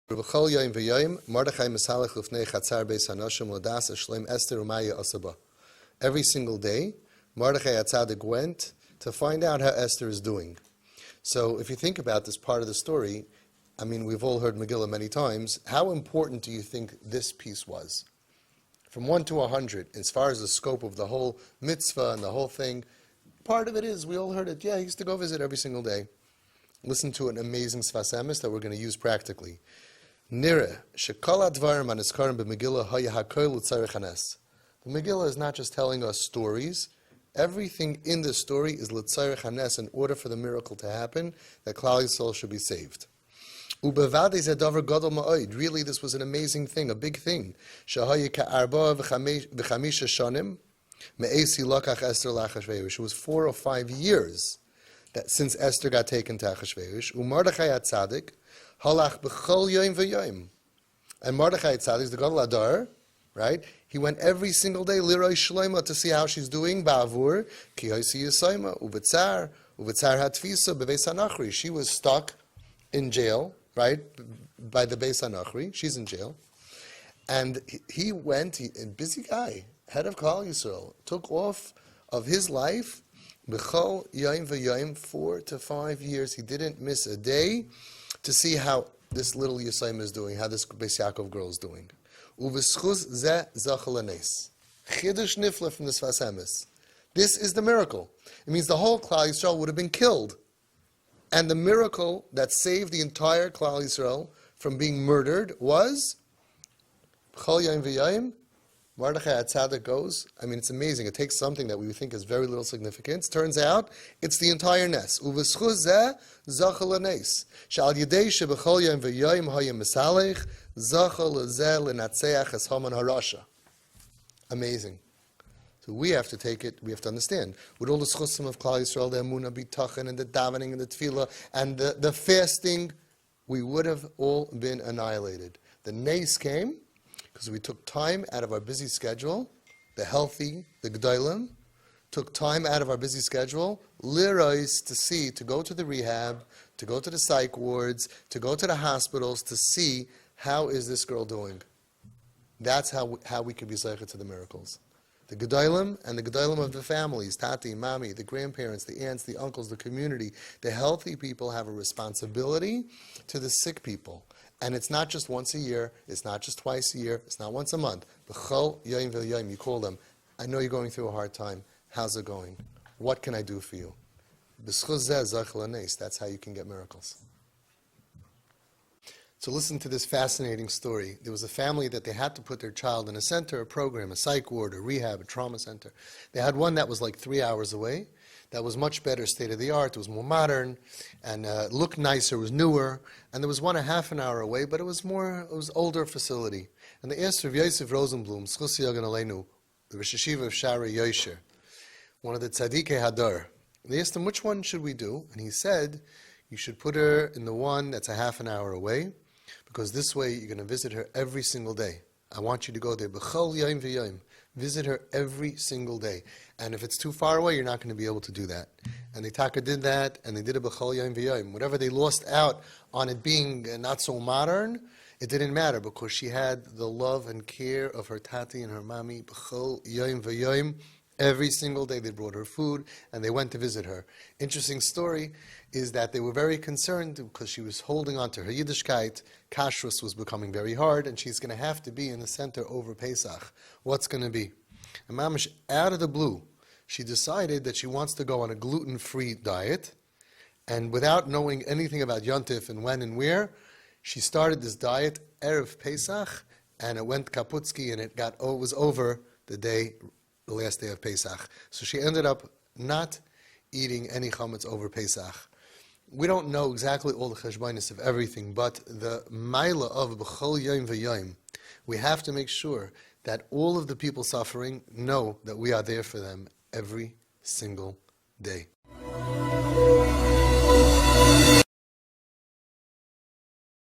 B'chol yom v'yom, Mordechai mesalech lufnei chatzar beis hanashim l'das ashleim Esther u'maya asaba. Every single day, Mordechai HaTzadik went to find out how Esther is doing. So if you think about this part of the story, I mean, we've all heard Megillah many times. How important do you think this piece was? From 1 to 100, as far as the scope of the whole mitzvah and the whole thing, part of it is, we all heard it, yeah, he used to go visit every single day. Listen to an amazing Sfas Emes that we're going to use practically. Nira, shekol advarim anizkarim b'Megillah haya hakol l'tzarech hanes. The Megillah is not just telling us stories. Everything in the story is l'tzarech hanes, in order for the miracle to happen, that Klal Yisrael should be saved. Ubevadei zeh davar gadol ma'od. Really, this was an amazing thing, a big thing. Shahaya ka'arba v'chamisha shanim me'esi lakach Esther l'Achashverosh. It was 4 or 5 years that since Esther got taken to Achashverosh. U'Mordechai HaTzadik halach b'chol yom v'yom. And Mordechai HaTzadik is the Gadol Adar, right? He went every single day liroi shloima to see how she's doing. Ba'avur ki hosi yisayma u'b'tzar hatfisa b'beis hanachri. She was stuck in jail, right, by the Beis Hanachri. She's in jail. And he went, a busy guy, head of Klal Yisrael, took off of his life, b'chol yom v'yom, 4 to 5 years. He didn't miss a day to see how this little Yisayim is doing, how this Beis Yaakov girl is doing. U'v'schuz zeh zachal hanes. Chidush nifla from the Sfas Emes. This is the miracle. It means the whole Klal Yisrael would have been killed. And the miracle that saved the entire Klal Yisrael from being murdered was B'chol yom v'yom. Mordechai HaTzadik goes. I mean, it's amazing. It takes something that we think has very little significance. Turns out, it's the entire nes. Uv'schuz zeh zachal hanes. She'al yedei she'b'chol yom v'yom hayem mesalech zachal zeh l'natzeach es haman harasha. Amazing. So we have to take it, we have to understand. With all the schusim of Klal Yisrael, the emunah bitachon and the davening and the tefillah and the fasting, we would have all been annihilated. The nes came because we took time out of our busy schedule, the healthy, the g'daylim, took time out of our busy schedule, lirois to see, to go to the rehab, to go to the psych wards, to go to the hospitals, to see how is this girl doing. That's how we can be zeicha to the miracles. The Gedolim and the Gedolim of the families, Tati, Mami, the grandparents, the aunts, the uncles, the community, the healthy people have a responsibility to the sick people. And it's not just once a year, it's not just twice a year, it's not once a month. B'chol yom v'yom, you call them. I know you're going through a hard time. How's it going? What can I do for you? B'schuz zeh zachal hanes. That's how you can get miracles. So listen to this fascinating story. There was a family that they had to put their child in a center, a program, a psych ward, a rehab, a trauma center. They had one that was like 3 hours away. That was much better, state of the art. It was more modern and looked nicer, was newer. And there was one a half an hour away, but it was older facility. And they asked Rav Yosef Rosenblum, Zchus Yagan Aleinu, the Rosh Hashiva of Shara Yosher, one of the Tzadikei Hadar. They asked him, which one should we do? And he said, you should put her in the one that's a half an hour away, because this way you're going to visit her every single day. I want you to go there. B'chol yom v'yom. Visit her every single day. And if it's too far away, you're not going to be able to do that. And the Taka did that, and they did it b'chol yom v'yom. Whatever they lost out on it being not so modern, it didn't matter, because she had the love and care of her tati and her mami. B'chol yom v'yom. Every single day they brought her food, and they went to visit her. Interesting story is that they were very concerned because she was holding on to her Yiddishkeit. Kashrus was becoming very hard, and she's going to have to be in the center over Pesach. What's going to be? And mamish, out of the blue, she decided that she wants to go on a gluten-free diet, and without knowing anything about Yontif and when and where, she started this diet Erev Pesach, and it went kaputski, and it was over the last day of Pesach. So she ended up not eating any chametz over Pesach. We don't know exactly all the cheshbonis of everything, but the maila of b'chol yom v'yom, we have to make sure that all of the people suffering know that we are there for them every single day.